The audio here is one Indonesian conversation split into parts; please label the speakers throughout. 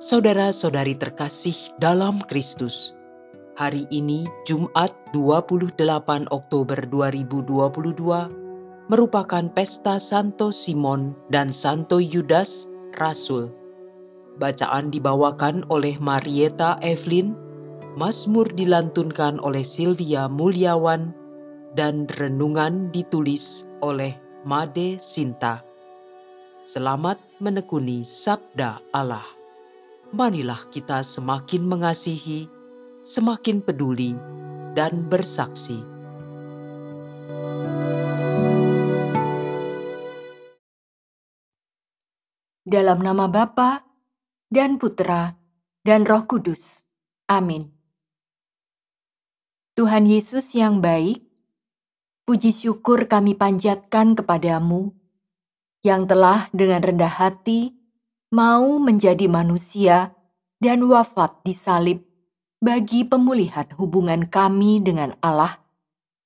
Speaker 1: Saudara-saudari terkasih dalam Kristus, hari ini Jumat 28 Oktober 2022 merupakan pesta Santo Simon dan Santo Yudas Rasul. Bacaan dibawakan oleh Marieta Evelyn, Mazmur dilantunkan oleh Sylvia Mulyawan, dan renungan ditulis oleh Made Sinta. Selamat menekuni Sabda Allah. Marilah kita semakin mengasihi, semakin peduli, dan bersaksi.
Speaker 2: Dalam nama Bapa dan Putra dan Roh Kudus. Amin. Tuhan Yesus yang baik, puji syukur kami panjatkan kepadamu, yang telah dengan rendah hati mau menjadi manusia dan wafat di salib bagi pemulihan hubungan kami dengan Allah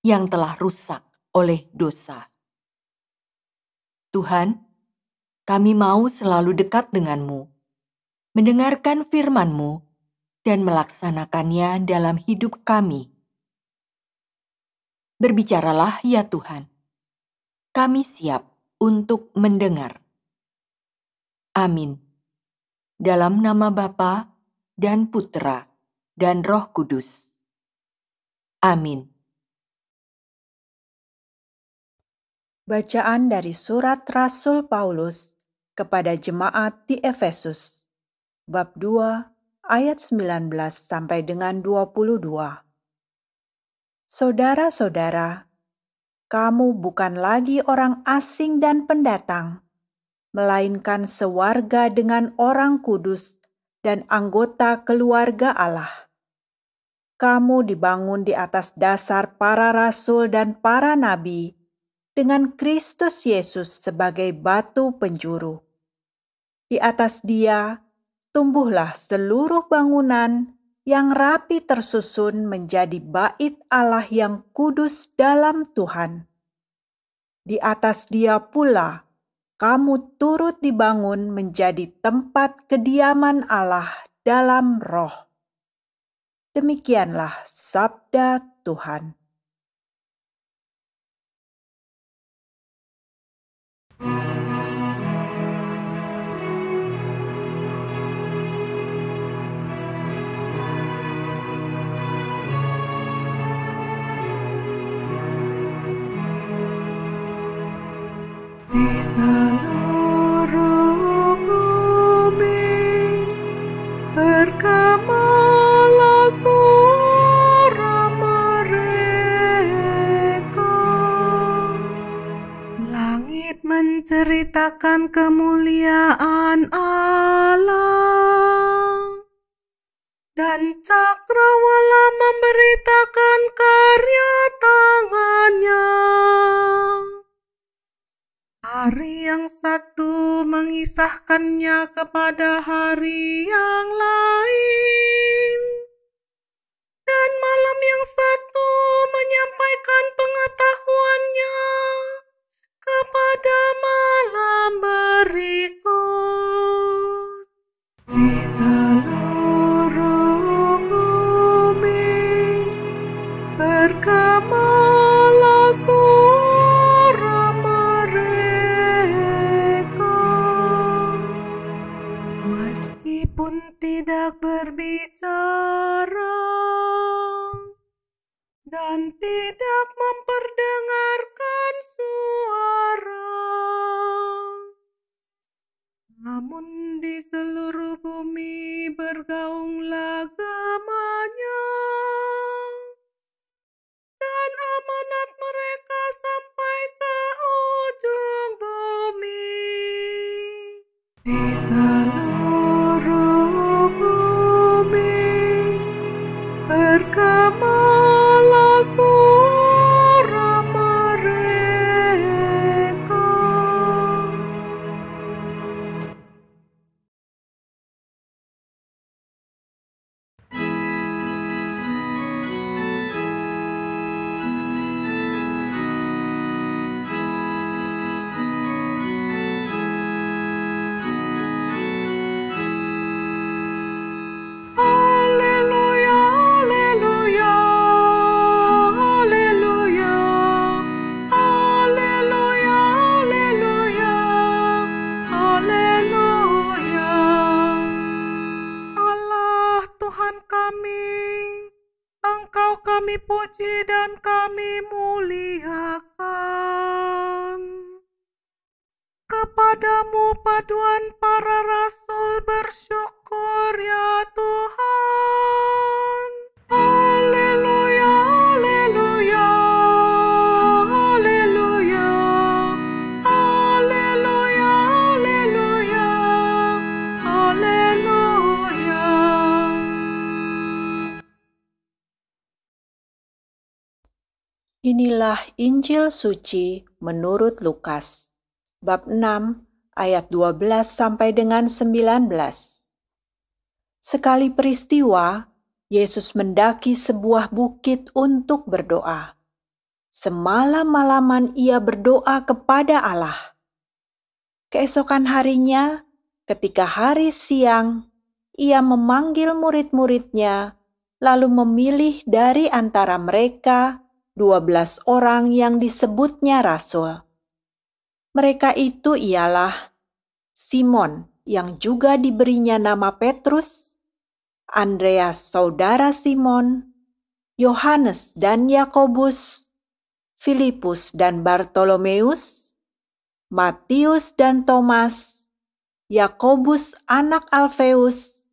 Speaker 2: yang telah rusak oleh dosa. Tuhan, kami mau selalu dekat denganmu, mendengarkan firman-Mu, dan melaksanakannya dalam hidup kami. Berbicaralah ya Tuhan, kami siap untuk mendengar. Amin. Dalam nama Bapa dan Putra dan Roh Kudus. Amin.
Speaker 3: Bacaan dari Surat Rasul Paulus kepada jemaat di Efesus, bab 2 ayat 19 sampai dengan 22. Saudara-saudara, kamu bukan lagi orang asing dan pendatang, melainkan sewarga dengan orang kudus dan anggota keluarga Allah. Kamu dibangun di atas dasar para rasul dan para nabi, dengan Kristus Yesus sebagai batu penjuru. Di atas Dia, tumbuhlah seluruh bangunan yang rapi tersusun menjadi bait Allah yang kudus dalam Tuhan. Di atas Dia pula, kamu turut dibangun menjadi tempat kediaman Allah dalam Roh. Demikianlah sabda Tuhan.
Speaker 4: Di seluruh bumi bergemalah suara mereka. Langit menceritakan kemuliaan Allah, dan cakrawala memberitakan karya tangannya. Hari yang satu mengisahkannya kepada hari yang lain, dan malam yang satu menyampaikan pengetahuannya kepada malam berikut. Di seluruh bumi bergemalah suara mereka, meskipun tidak berbicara dan tidak memperdengarkan suara. Namun di seluruh bumi bergaunglah gemanya, dan amanat mereka sampai ke ujung bumi. Di seluruh bumi bergemalah suara mereka. puji dan kami muliakan. Kepadamu paduan para rasul bersyukur ya Tuhan. Haleluya, haleluya, haleluya, haleluya, haleluya, haleluya.
Speaker 3: Inilah Injil suci menurut Lukas, bab 6 ayat 12 sampai dengan 19. Sekali peristiwa, Yesus mendaki sebuah bukit untuk berdoa. Semalam-malaman ia berdoa kepada Allah. Keesokan harinya, ketika hari siang, ia memanggil murid-muridnya, lalu memilih dari antara mereka 12 orang yang disebutnya rasul. Mereka itu ialah Simon yang juga diberinya nama Petrus, Andreas saudara Simon, Yohanes dan Yakobus, Filipus dan Bartolomeus, Matius dan Thomas, Yakobus anak Alfeus,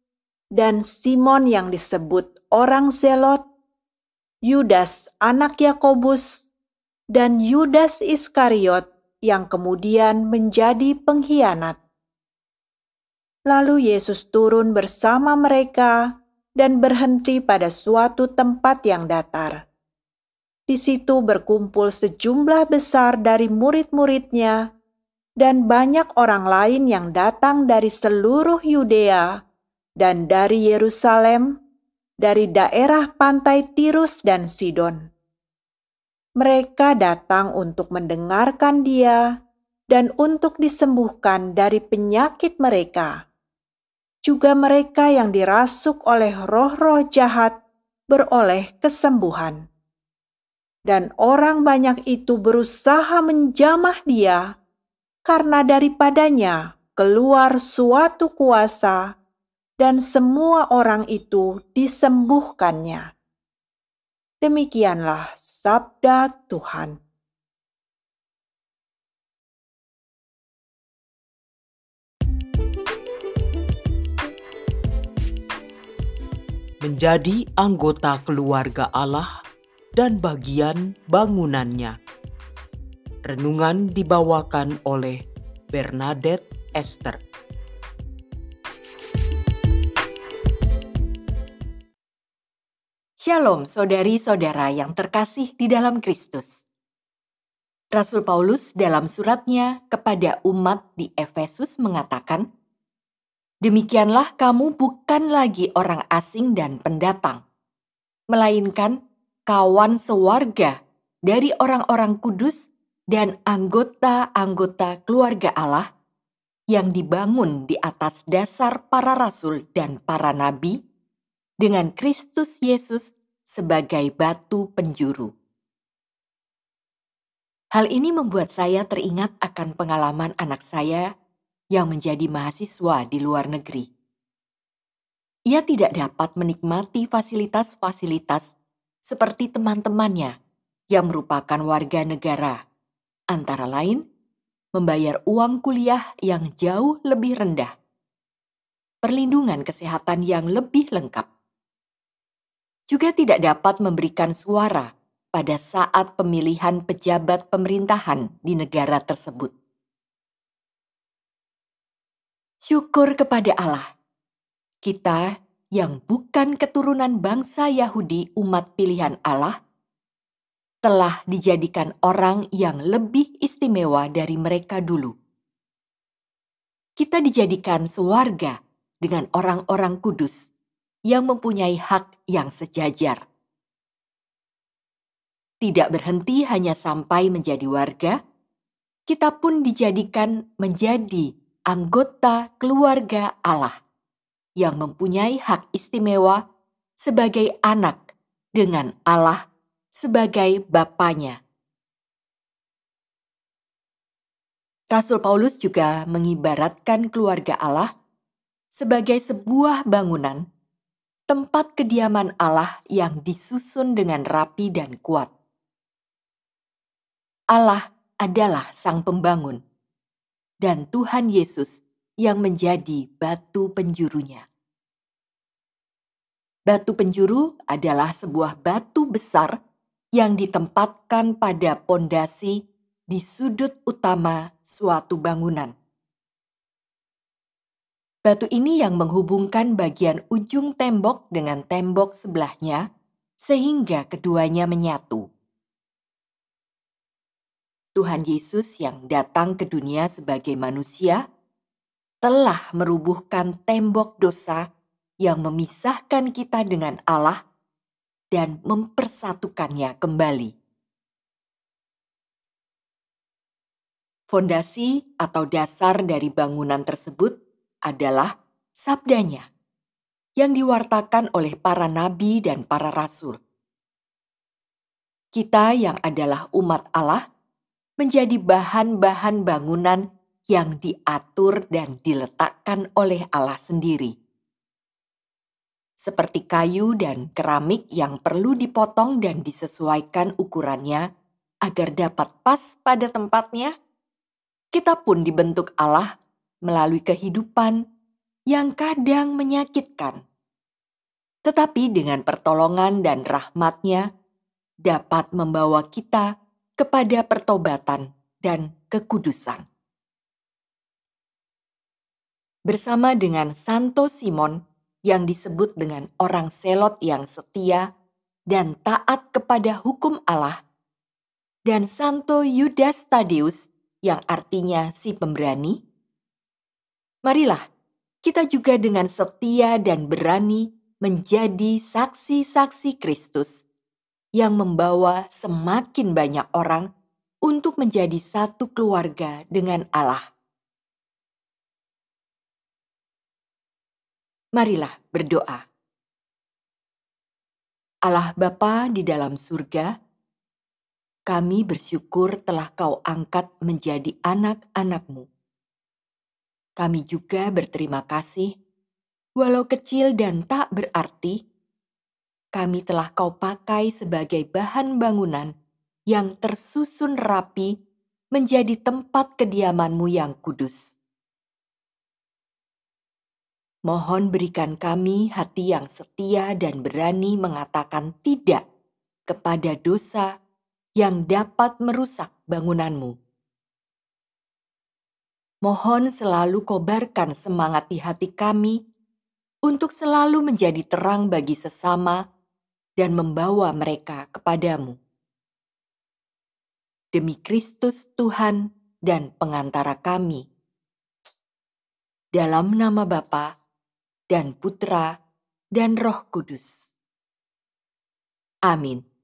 Speaker 3: dan Simon yang disebut orang Zelot, Yudas anak Yakobus, dan Yudas Iskariot yang kemudian menjadi pengkhianat. Lalu Yesus turun bersama mereka dan berhenti pada suatu tempat yang datar. Di situ berkumpul sejumlah besar dari murid-muridnya dan banyak orang lain yang datang dari seluruh Yudea dan dari Yerusalem, dari daerah pantai Tirus dan Sidon. Mereka datang untuk mendengarkan Dia dan untuk disembuhkan dari penyakit mereka. Juga mereka yang dirasuk oleh roh-roh jahat beroleh kesembuhan. Dan orang banyak itu berusaha menjamah Dia, karena daripadanya keluar suatu kuasa, dan semua orang itu disembuhkannya. Demikianlah sabda Tuhan.
Speaker 1: Menjadi anggota keluarga Allah dan bagian bangunannya. Renungan dibawakan oleh Bernadette Esther.
Speaker 2: Shalom saudari-saudara yang terkasih di dalam Kristus. Rasul Paulus dalam suratnya kepada umat di Efesus mengatakan, "Demikianlah kamu bukan lagi orang asing dan pendatang, melainkan kawan sewarga dari orang-orang kudus dan anggota-anggota keluarga Allah yang dibangun di atas dasar para rasul dan para nabi dengan Kristus Yesus sebagai batu penjuru." Hal ini membuat saya teringat akan pengalaman anak saya yang menjadi mahasiswa di luar negeri. Ia tidak dapat menikmati fasilitas-fasilitas seperti teman-temannya yang merupakan warga negara, antara lain membayar uang kuliah yang jauh lebih rendah, perlindungan kesehatan yang lebih lengkap, juga tidak dapat memberikan suara pada saat pemilihan pejabat pemerintahan di negara tersebut. Syukur kepada Allah, kita yang bukan keturunan bangsa Yahudi umat pilihan Allah, telah dijadikan orang yang lebih istimewa dari mereka dulu. Kita dijadikan sewarga dengan orang-orang kudus yang mempunyai hak yang sejajar. Tidak berhenti hanya sampai menjadi warga, kita pun dijadikan menjadi anggota keluarga Allah yang mempunyai hak istimewa sebagai anak dengan Allah sebagai Bapanya. Rasul Paulus juga mengibaratkan keluarga Allah sebagai sebuah bangunan tempat kediaman Allah yang disusun dengan rapi dan kuat. Allah adalah Sang Pembangun, dan Tuhan Yesus yang menjadi batu penjurunya. Batu penjuru adalah sebuah batu besar yang ditempatkan pada pondasi di sudut utama suatu bangunan. Batu ini yang menghubungkan bagian ujung tembok dengan tembok sebelahnya, sehingga keduanya menyatu. Tuhan Yesus yang datang ke dunia sebagai manusia telah merubuhkan tembok dosa yang memisahkan kita dengan Allah dan mempersatukannya kembali. Fondasi atau dasar dari bangunan tersebut adalah sabdanya yang diwartakan oleh para nabi dan para rasul. Kita yang adalah umat Allah menjadi bahan-bahan bangunan yang diatur dan diletakkan oleh Allah sendiri. Seperti kayu dan keramik yang perlu dipotong dan disesuaikan ukurannya agar dapat pas pada tempatnya, kita pun dibentuk Allah melalui kehidupan yang kadang menyakitkan, tetapi dengan pertolongan dan rahmat-Nya dapat membawa kita kepada pertobatan dan kekudusan. Bersama dengan Santo Simon yang disebut dengan orang Selot yang setia dan taat kepada hukum Allah, dan Santo Yudas Tadeus yang artinya si pemberani, marilah kita juga dengan setia dan berani menjadi saksi-saksi Kristus yang membawa semakin banyak orang untuk menjadi satu keluarga dengan Allah. Marilah berdoa. Allah Bapa di dalam surga, kami bersyukur telah Kau angkat menjadi anak-anak-Mu. Kami juga berterima kasih, walau kecil dan tak berarti, kami telah Kau pakai sebagai bahan bangunan yang tersusun rapi menjadi tempat kediaman-Mu yang kudus. Mohon berikan kami hati yang setia dan berani mengatakan tidak kepada dosa yang dapat merusak bangunan-Mu. Mohon selalu kobarkan semangat di hati kami untuk selalu menjadi terang bagi sesama dan membawa mereka kepadamu. Demi Kristus Tuhan dan pengantara kami. Dalam nama Bapa dan Putra dan Roh Kudus. Amin.